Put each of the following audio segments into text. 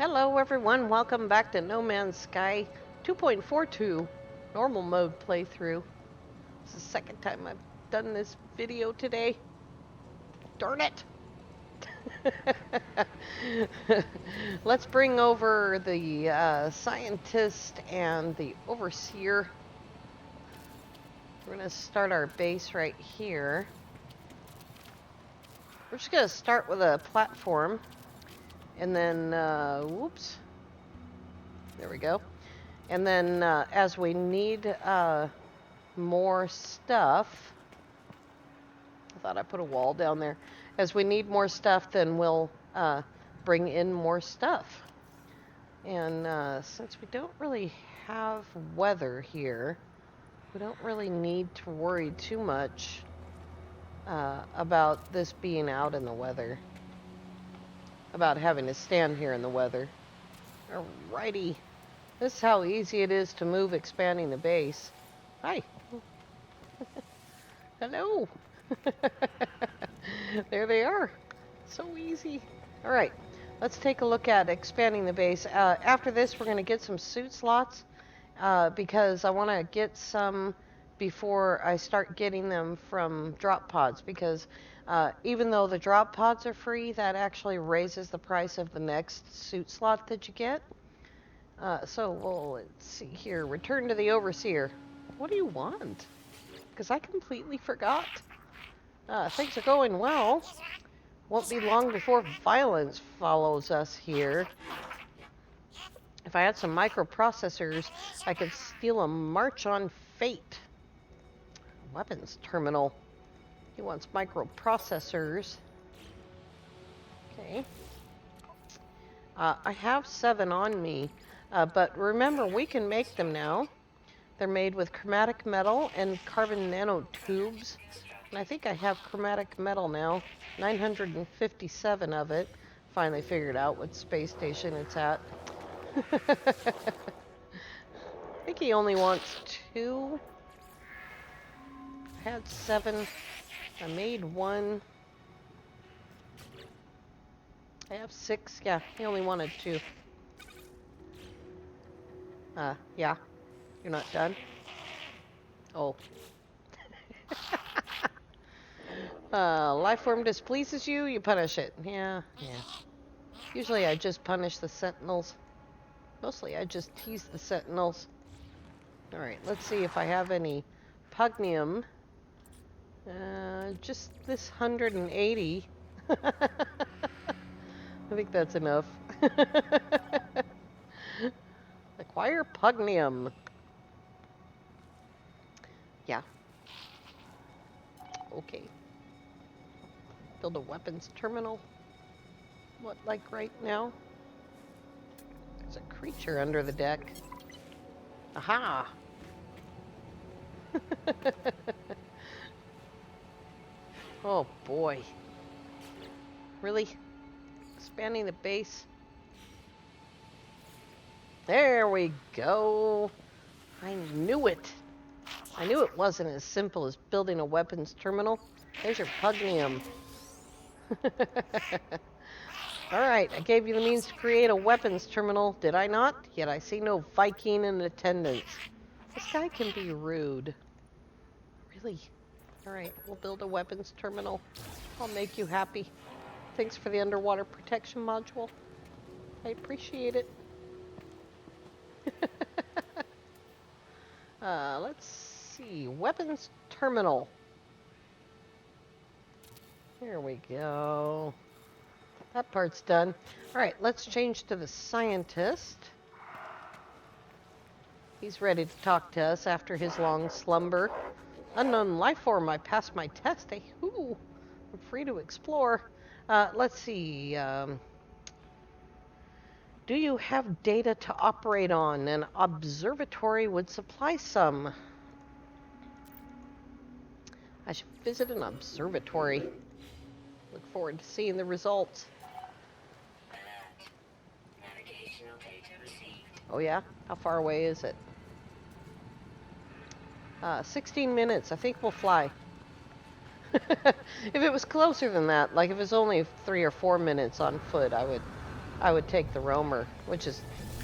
Hello everyone, welcome back to No Man's Sky 2.42 normal mode playthrough. This is the second time I've done this video today. Darn it! Let's bring over the scientist and the overseer. We're going to start our base right here. We're just going to start with a platform. And then, whoops. There we go. And then as we need more stuff, I thought I put a wall down there. As we need more stuff, then we'll bring in more stuff. And since we don't really have weather here, we don't really need to worry too much about this being out in the weather. About having to stand here in the weather. Alrighty. This is how easy it is to move expanding the base. Hi. Hello. There they are. So easy. Alright. Let's take a look at expanding the base. After this, we're going to get some suit slots because I want to get some before I start getting them from drop pods, because even though the drop pods are free, that actually raises the price of the next suit slot that you get. Let's see here. Return to the overseer. What do you want? Because I completely forgot. Things are going well. Won't be long before violence follows us here. If I had some microprocessors, I could steal a march on fate. Weapons terminal. He wants microprocessors. Okay. I have 7 on me, but remember, we can make them now. They're made with chromatic metal and carbon nanotubes. And I think I have chromatic metal now. 957 of it. Finally figured out what space station it's at. I think he only wants 2. I had 7. I made 1. I have 6. Yeah, he only wanted 2. Yeah. You're not done? Oh. Life form displeases you, you punish it. Yeah. Usually I just punish the sentinels. Mostly I just tease the sentinels. Alright, let's see if I have any pugnium. Just this 180. I think that's enough. Acquire pugnium. Yeah. Okay. Build a weapons terminal. What, like right now? There's a creature under the deck. Aha! Oh boy. Really? Expanding the base? There we go. I knew it. I knew it wasn't as simple as building a weapons terminal. There's your pugnium. Alright, I gave you the means to create a weapons terminal, did I not? Yet I see no Viking in attendance. This guy can be rude. Really? Alright, we'll build a weapons terminal. I'll make you happy. Thanks for the underwater protection module. I appreciate it. Let's see. Weapons terminal. Here we go. That part's done. Alright, let's change to the scientist. He's ready to talk to us after his long slumber. Unknown life form, I passed my test. Hey, ooh, I'm free to explore. Let's see. Do you have data to operate on? An observatory would supply some. I should visit an observatory. Look forward to seeing the results. Oh yeah? How far away is it? 16 minutes. I think we'll fly. If it was closer than that, like if it was only 3 or 4 minutes on foot, I would I would take the roamer, which is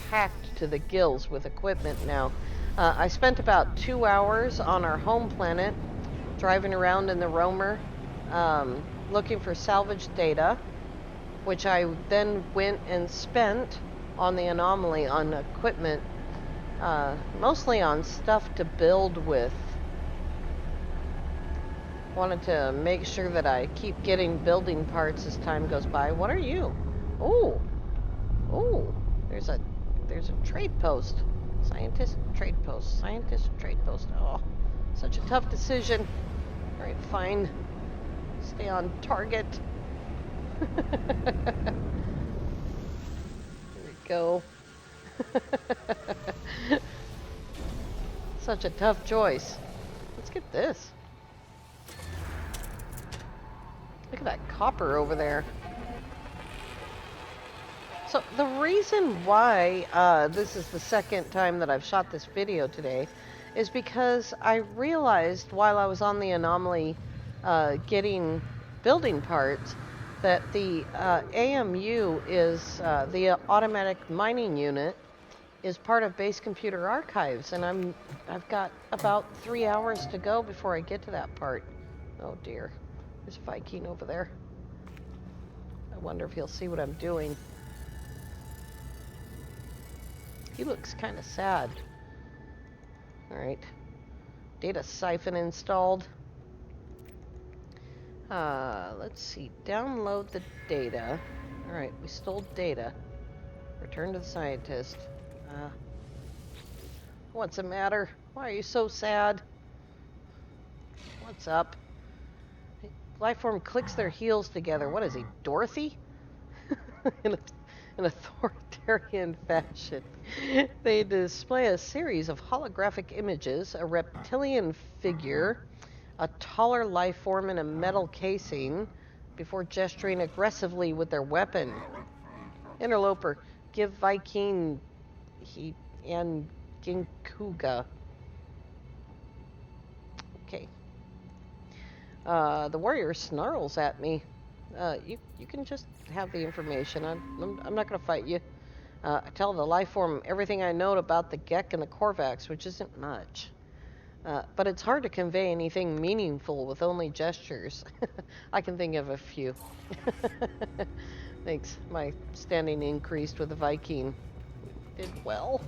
packed to the gills with equipment now. I spent about 2 hours on our home planet driving around in the roamer, looking for salvage data, which I then went and spent on the anomaly on equipment, mostly on stuff to build with. Wanted to make sure that I keep getting building parts as time goes by. What are you? Oh, oh, there's a trade post. Scientist, trade post, scientist, trade post. Oh, such a tough decision. All right, fine. Stay on target. There we go. Such a tough choice. Let's get this. Look at that copper over there. So the reason why this is the second time that I've shot this video today is because I realized while I was on the anomaly getting building parts that the AMU is the automatic mining unit is part of Base Computer Archives, and I've got about 3 hours to go before I get to that part. Oh dear, there's a Viking over there. I wonder if he'll see what I'm doing. He looks kind of sad. Alright. Data siphon installed. Let's see. Download the data. Alright, we stole data. Return to the scientist. What's the matter? Why are you so sad? What's up? Lifeform clicks their heels together. What is he, Dorothy? in an authoritarian fashion. They display a series of holographic images, a reptilian figure, a taller life form in a metal casing, before gesturing aggressively with their weapon. Interloper, give Viking and Ginkuga. Okay. The warrior snarls at me. You can just have the information. I'm not going to fight you. I tell the life form everything I know about the Gek and the Korvax, which isn't much. But it's hard to convey anything meaningful with only gestures. I can think of a few. Thanks. My standing increased with the Viking. Did well.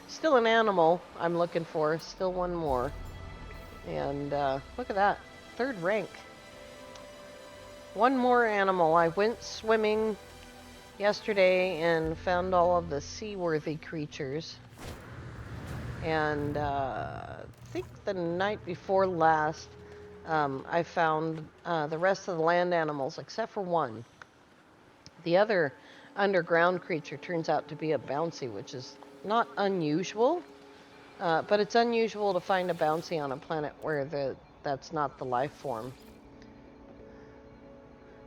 Still an animal I'm looking for. Still one more. And look at that. 3rd rank. One more animal. I went swimming yesterday and found all of the seaworthy creatures. And I think the night before last, I found the rest of the land animals except for one. The other underground creature turns out to be a bouncy, which is not unusual, but it's unusual to find a bouncy on a planet where that's not the life form.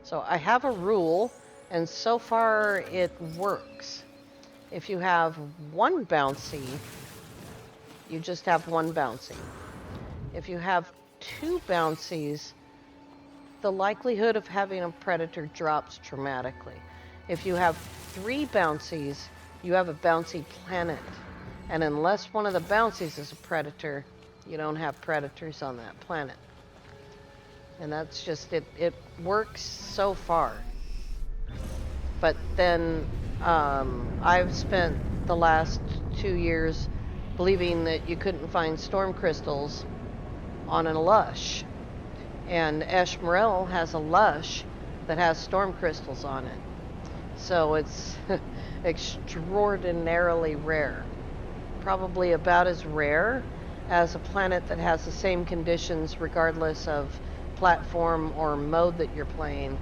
So I have a rule, and so far it works. If you have one bouncy, you just have one bouncy. If you have 2 bouncies, the likelihood of having a predator drops dramatically. If you have 3 bouncies, you have a bouncy planet. And unless one of the bouncies is a predator, you don't have predators on that planet. And that's just, it works so far. But then I've spent the last 2 years believing that you couldn't find storm crystals on a lush. And Eshmerel has a lush that has storm crystals on it. So it's extraordinarily rare. Probably about as rare as a planet that has the same conditions regardless of platform or mode that you're playing.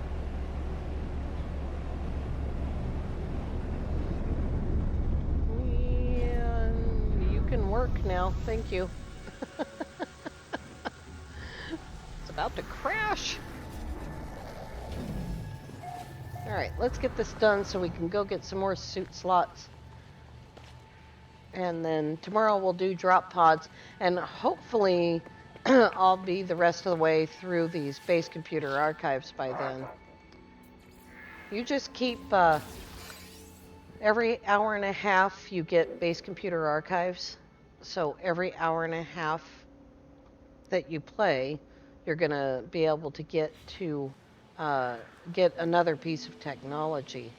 Yeah, you can work now. Thank you. It's about to crash. Alright, let's get this done so we can go get some more suit slots. And then tomorrow we'll do drop pods, and hopefully I'll be the rest of the way through these Base Computer Archives by then. You just keep, every hour and a half you get base computer archives. So every hour and a half that you play, you're going to be able to uh, get another piece of technology.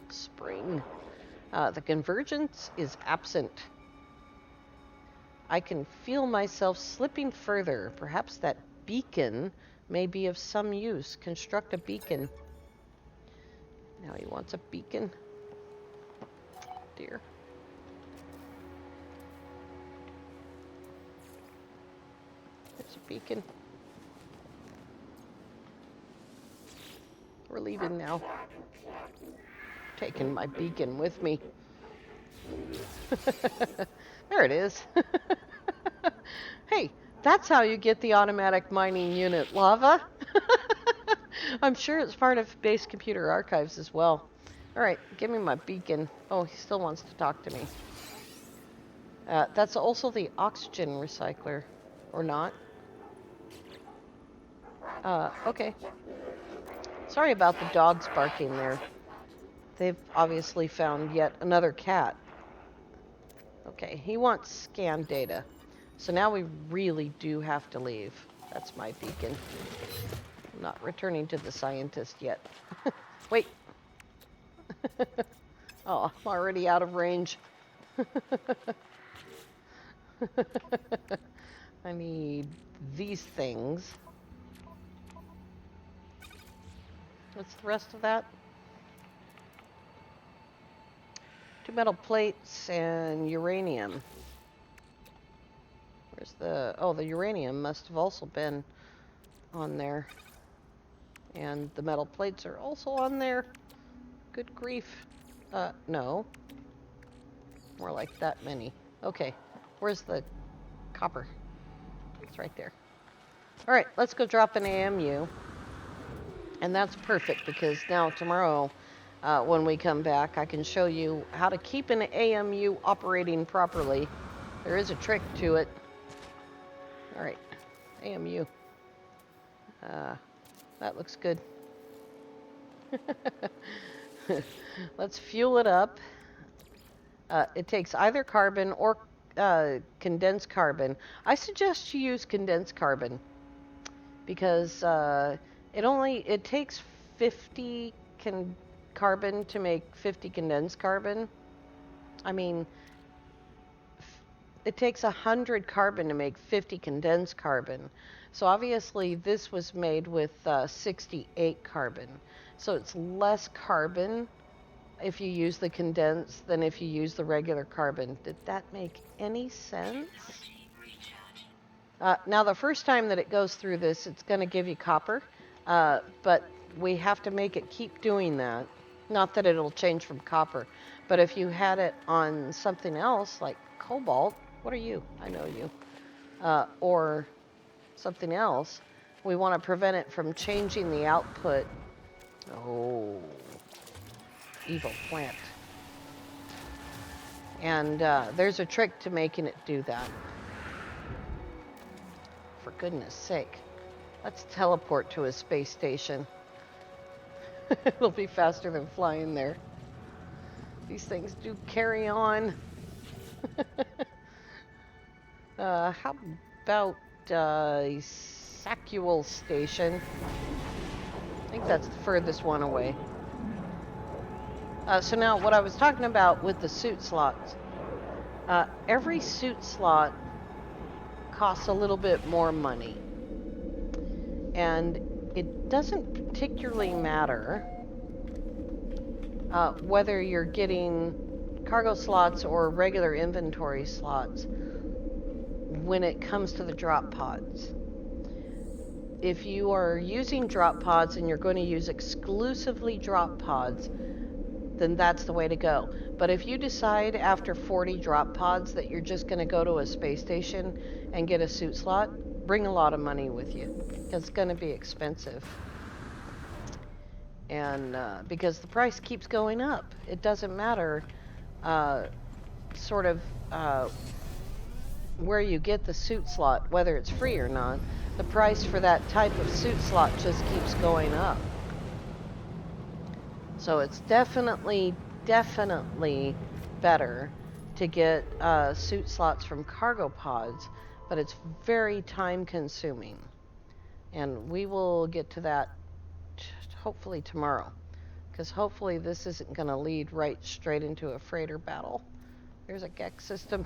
Spring. The convergence is absent. I can feel myself slipping further. Perhaps that beacon may be of some use. Construct a beacon. Now he wants a beacon. Dear. There's a beacon. We're leaving now. Taking my beacon with me. There it is. Hey, that's how you get the automatic mining unit, Lava. I'm sure it's part of base computer archives as well. All right, give me my beacon. Oh, he still wants to talk to me. That's also the oxygen recycler, or not? Okay. Sorry about the dogs barking there. They've obviously found yet another cat. Okay, he wants scan data. So now we really do have to leave. That's my beacon. I'm not returning to the scientist yet. Wait. Oh, I'm already out of range. I need these things. What's the rest of that? 2 metal plates and uranium. Where's the... Oh, the uranium must have also been on there. And the metal plates are also on there. Good grief. No. More like that many. Okay. Where's the copper? It's right there. All right, let's go drop an AMU. And that's perfect because now tomorrow, when we come back, I can show you how to keep an AMU operating properly. There is a trick to it. All right, AMU. That looks good. Let's fuel it up. It takes either carbon or condensed carbon. I suggest you use condensed carbon because it takes 50 carbon to make 50 condensed carbon. I mean, it takes 100 carbon to make 50 condensed carbon. So obviously this was made with 68 carbon. So it's less carbon if you use the condensed than if you use the regular carbon. Did that make any sense? Now the first time that it goes through this, it's going to give you copper, but we have to make it keep doing that. Not that it'll change from copper, but if you had it on something else like cobalt, what are you? I know you. Or something else, we want to prevent it from changing the output. Oh, evil plant. And there's a trick to making it do that. For goodness sake, let's teleport to a space station. It'll be faster than flying there. These things do carry on. How about Sacuel Station? I think that's the furthest one away. So now what I was talking about with the suit slots. Every suit slot costs a little bit more money. And it doesn't particularly matter whether you're getting cargo slots or regular inventory slots when it comes to the drop pods. If you are using drop pods and you're going to use exclusively drop pods, then that's the way to go. But if you decide after 40 drop pods that you're just going to go to a space station and get a suit slot, bring a lot of money with you. It's going to be expensive. And because the price keeps going up. It doesn't matter where you get the suit slot, whether it's free or not. the price for that type of suit slot just keeps going up. So it's definitely better to get suit slots from cargo pods, but it's very time consuming. And we will get to that hopefully tomorrow, because hopefully this isn't going to lead right straight into a freighter battle. There's a Gex system.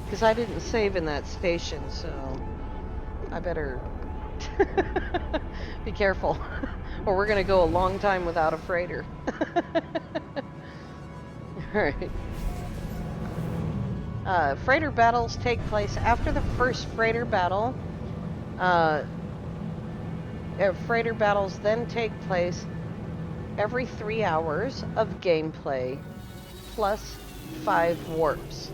Because I didn't save in that station, so I better be careful, or we're going to go a long time without a freighter. Alright. Freighter battles take place after the first freighter battle. Freighter battles then take place every 3 hours of gameplay, plus 5 warps.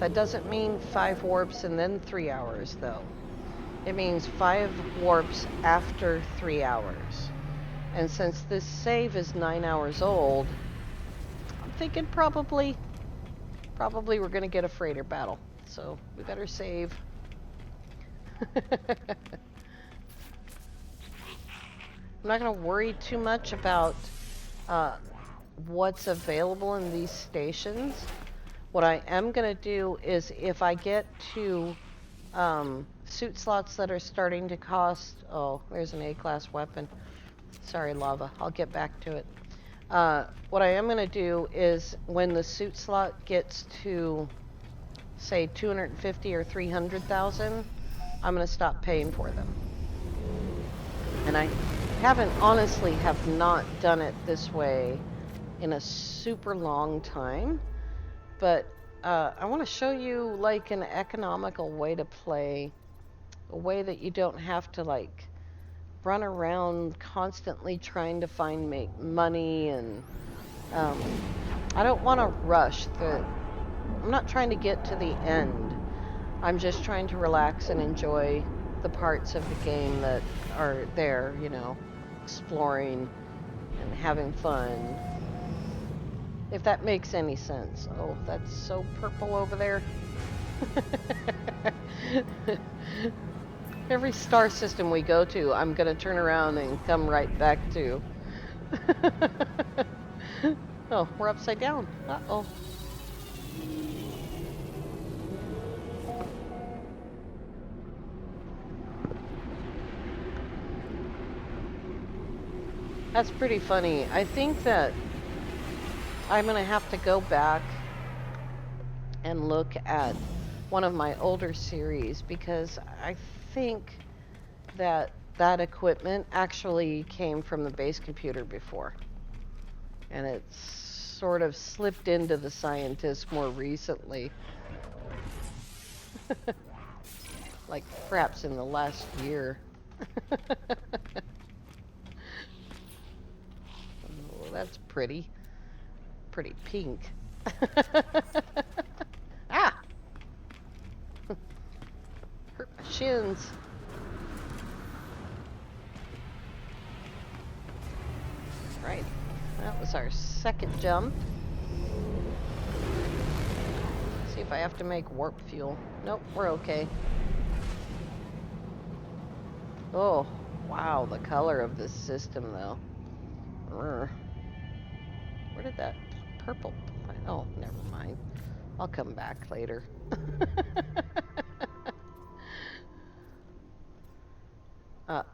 That doesn't mean 5 warps and then 3 hours, though. It means 5 warps after 3 hours. And since this save is 9 hours old, I'm thinking probably we're going to get a freighter battle. So we better save. I'm not going to worry too much about what's available in these stations. What I am going to do is, if I get to suit slots that are starting to cost... Oh, there's an A-class weapon. Sorry, lava. I'll get back to it. What I am going to do is, when the suit slot gets to, say, 250 or 300,000, I'm going to stop paying for them. And I honestly have not done it this way in a super long time. But I want to show you, like, an economical way to play. A way that you don't have to, like, run around constantly trying to make money. And I don't want to rush. I'm not trying to get to the end. I'm just trying to relax and enjoy the parts of the game that are there, you know, exploring and having fun. If that makes any sense. Oh, that's so purple over there. Every star system we go to, I'm going to turn around and come right back to. Oh, we're upside down. Uh-oh. That's pretty funny. I think that I'm going to have to go back and look at one of my older series, because I think that equipment actually came from the base computer before. And it's sort of slipped into the scientists more recently. Like perhaps in the last year. Oh, that's pretty. Pretty pink. Ah! Hurt my shins. Right. That was our second jump. See if I have to make warp fuel. Nope, we're okay. Oh, wow, the color of this system, though. Where did that purple... Oh, never mind. I'll come back later.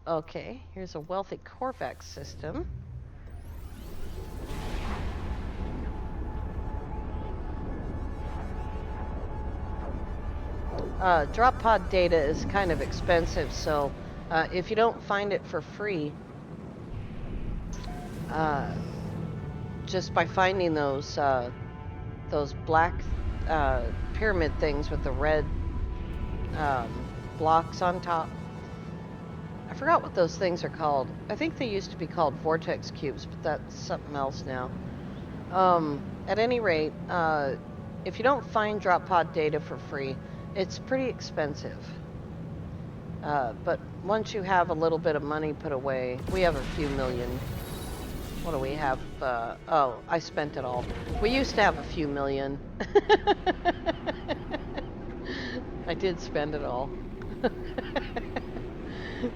Okay, here's a wealthy Corvax system. Drop pod data is kind of expensive, so if you don't find it for free, just by finding those black pyramid things with the red blocks on top. I forgot what those things are called. I think they used to be called vortex cubes, but that's something else now. At any rate, if you don't find drop pod data for free, it's pretty expensive. But once you have a little bit of money put away, we have a few million. What do we have? Oh, I spent it all. We used to have a few million. I did spend it all.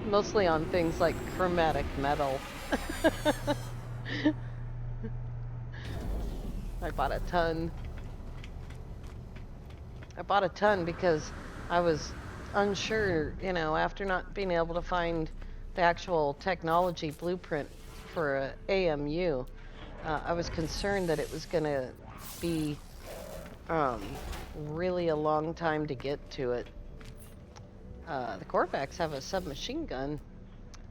Mostly on things like chromatic metal. I bought a ton. I bought a ton because I was unsure, after not being able to find the actual technology blueprint for a AMU. I was concerned that it was going to be um, really a long time to get to it. The Corvax have a submachine gun,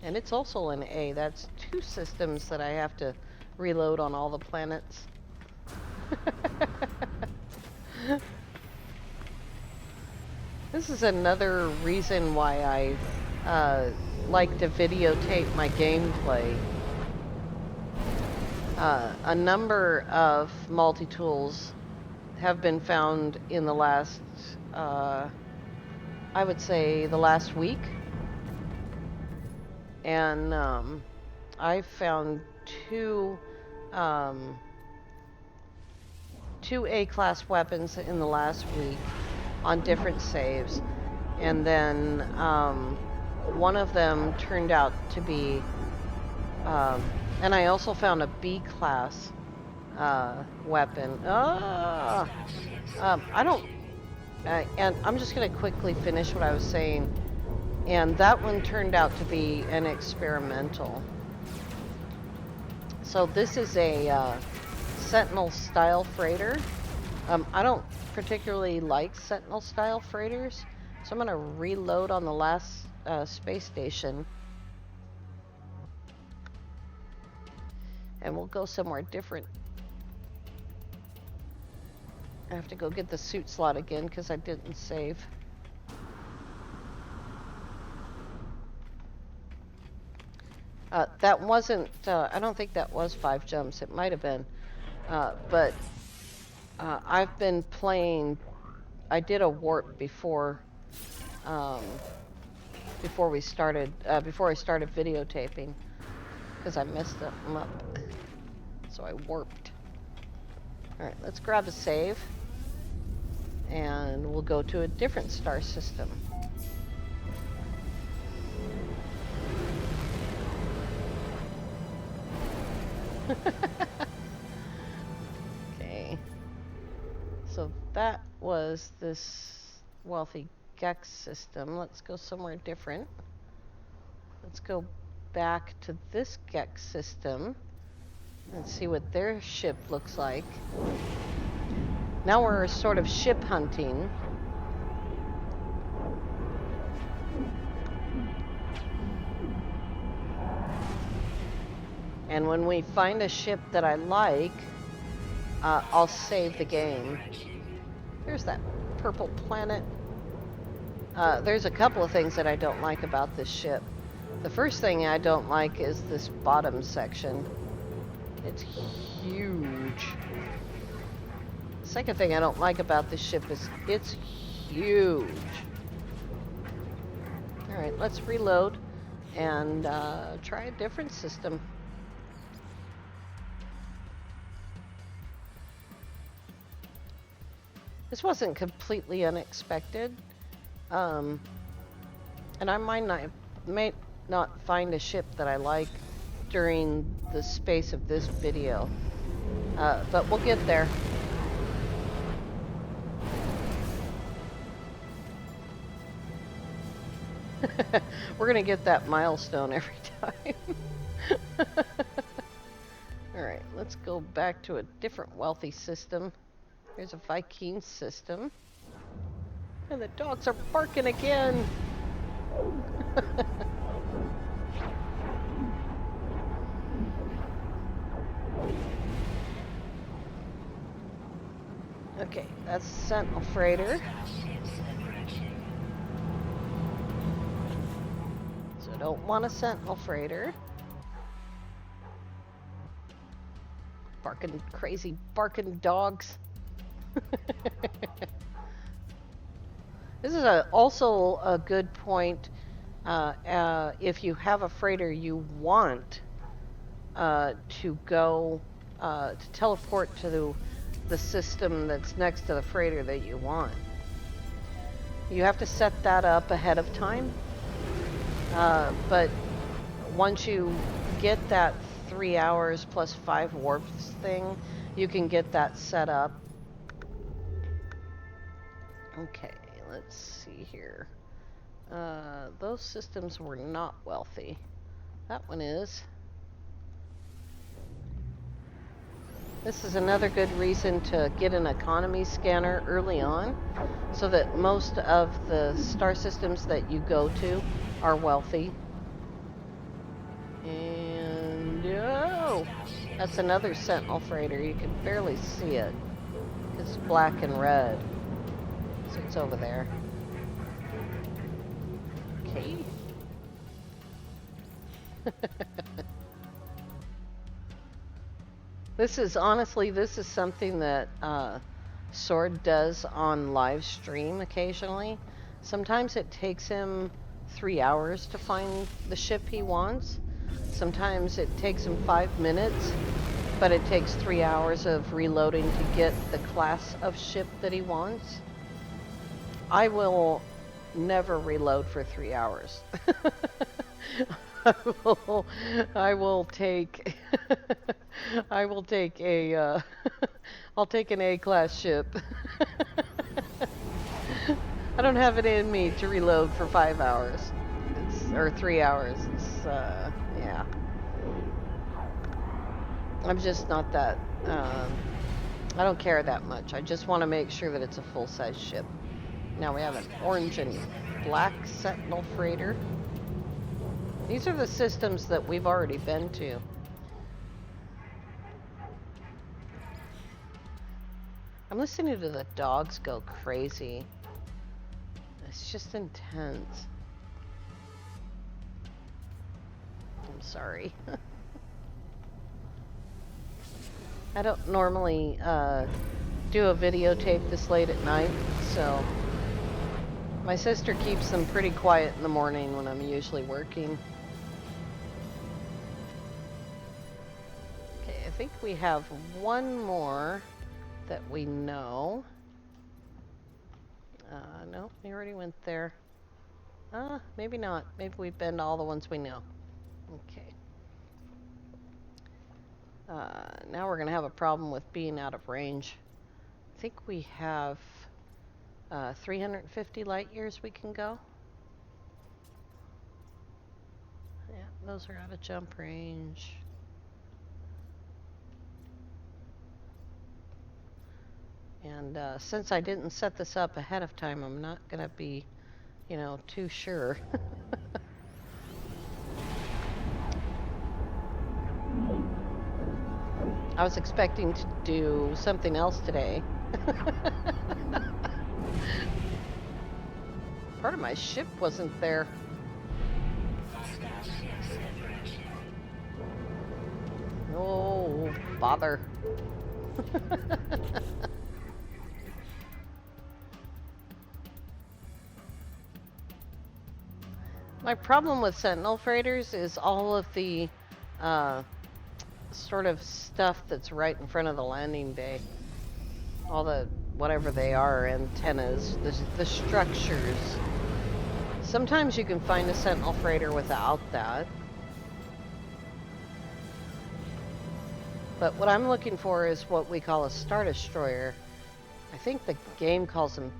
and it's also an A. That's two systems that I have to reload on all the planets. This is another reason why I like to videotape my gameplay. A number of multi-tools have been found in the last, I would say the last week. And I found two A-class weapons in the last week on different saves. And then one of them turned out to be, and I also found a B-class weapon. I don't, and I'm just going to quickly finish what I was saying. And that one turned out to be an experimental. So this is a Sentinel-style freighter. I don't particularly like Sentinel-style freighters, so I'm going to reload on the last space station. And we'll go somewhere different. I have to go get the suit slot again because I didn't save. That wasn't, I don't think that was 5 jumps. It might have been. But I've been playing, I did a warp before we started, before I started videotaping, because I messed them up. So I warped. Alright, let's grab a save, and we'll go to a different star system. Okay. So that was this wealthy Gex system. Let's go somewhere different. Let's go back to this Gex system and see what their ship looks like. Now we're sort of ship hunting. And when we find a ship that I like, I'll save the game. Here's that purple planet. There's a couple of things that I don't like about this ship. The first thing I don't like is this bottom section. It's huge. The second thing I don't like about this ship is it's huge. Alright, let's reload and try a different system. This wasn't completely unexpected, and I may not find a ship that I like during the space of this video, but we'll get there. We're gonna get that milestone every time. Alright, let's go back to a different wealthy system. Here's a Viking system. And the dogs are barking again! Okay, that's Sentinel Freighter. So I don't want a Sentinel Freighter. Barking, crazy barking dogs. This is also a good point if you have a freighter you want to go to teleport to the system that's next to the freighter that you want. You have to set that up ahead of time. But once you get that 3 hours plus 5 warps thing, you can get that set up. Okay, let's see here. Those systems were not wealthy. That one is. This is another good reason to get an economy scanner early on, so that most of the star systems that you go to are wealthy. And oh, that's another Sentinel freighter. You can barely see it. It's black and red. So it's over there. Okay. This is something that Sword does on live stream occasionally. Sometimes it takes him 3 hours to find the ship he wants. Sometimes it takes him 5 minutes, but it takes 3 hours of reloading to get the class of ship that he wants. I will never reload for 3 hours. I will take I'll take an A-class ship. I don't have it in me to reload for 5 hours. Or 3 hours. Yeah. I'm just not that, I don't care that much. I just want to make sure that it's a full-size ship. Now we have an orange and black Sentinel freighter. These are the systems that we've already been to. I'm listening to the dogs go crazy. It's just intense. I'm sorry. I don't normally do a videotape this late at night, so my sister keeps them pretty quiet in the morning when I'm usually working. Okay, I think we have one more that we know. No, we already went there. Maybe not. Maybe we've been to all the ones we know. Okay. Now we're going to have a problem with being out of range. I think we have 350 light years we can go. Yeah, those are out of jump range. And since I didn't set this up ahead of time, I'm not going to be, too sure. I was expecting to do something else today. Part of my ship wasn't there. Oh, bother. My problem with Sentinel freighters is all of the sort of stuff that's right in front of the landing bay. All the, whatever they are, antennas, the structures. Sometimes you can find a Sentinel freighter without that. But what I'm looking for is what we call a Star Destroyer. I think the game calls them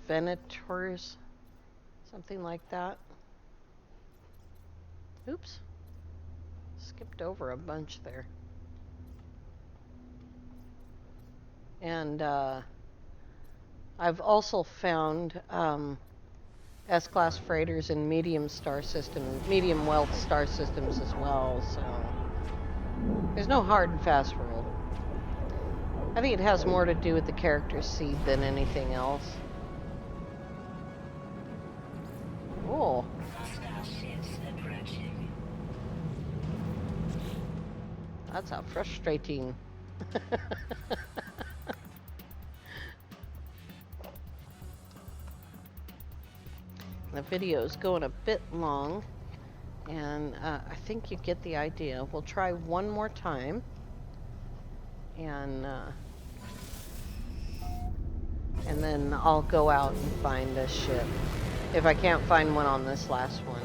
Venators, something like that. Oops. Skipped over a bunch there. And I've also found S-class freighters in medium wealth star systems as well, so there's no hard and fast rule. I think it has more to do with the character seed than anything else. Oh. That's how frustrating. The video's going a bit long, and I think you get the idea. We'll try one more time, and And then I'll go out and find a ship. If I can't find one on this last one.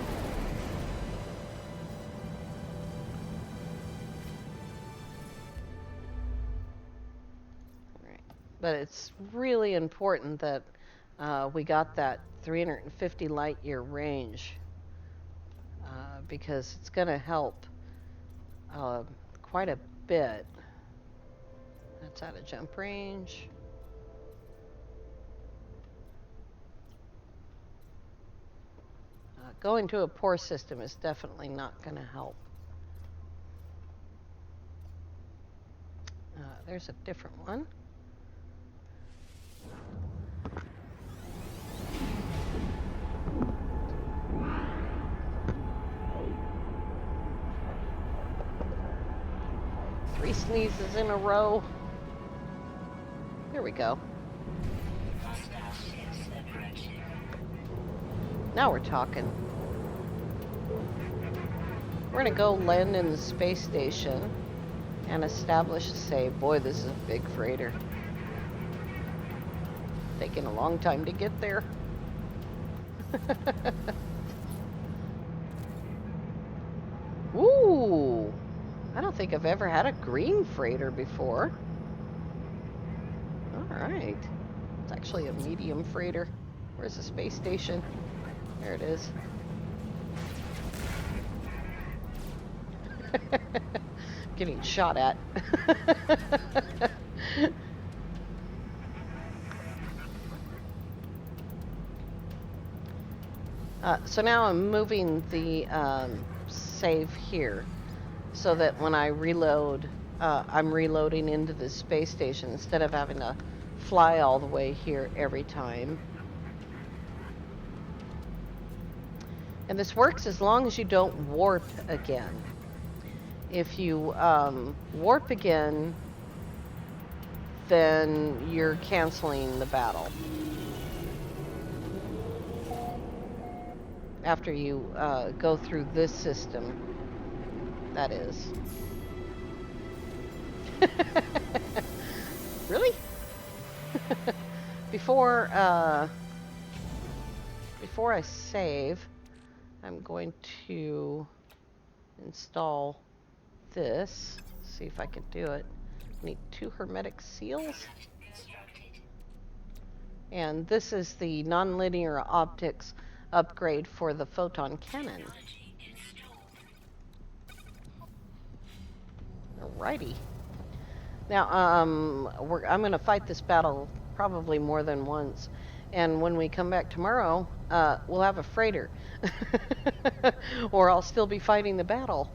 Right. But it's really important that we got that 350 light year range. Because it's going to help quite a bit. That's out of jump range. Going to a poor system is definitely not going to help. There's a different one. Three sneezes in a row. There we go. Now we're talking. We're gonna go land in the space station and establish a save. Boy, this is a big freighter. Taking a long time to get there. Ooh, I don't think I've ever had a green freighter before. All right, it's actually a medium freighter. Where's the space station? There it is. Getting shot at. So now I'm moving the save here so that when I reload, I'm reloading into the space station instead of having to fly all the way here every time. And this works as long as you don't warp again. If you warp again, then you're canceling the battle. After you go through this system, that is. Really? Before I save, I'm going to install this. See if I can do it. I need 2 hermetic seals. And this is the nonlinear optics upgrade for the photon cannon. Alrighty. Now, I'm going to fight this battle probably more than once. And when we come back tomorrow, we'll have a freighter. Or I'll still be fighting the battle.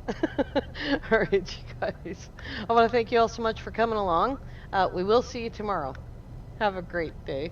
All right, you guys. I want to thank you all so much for coming along. We will see you tomorrow. Have a great day.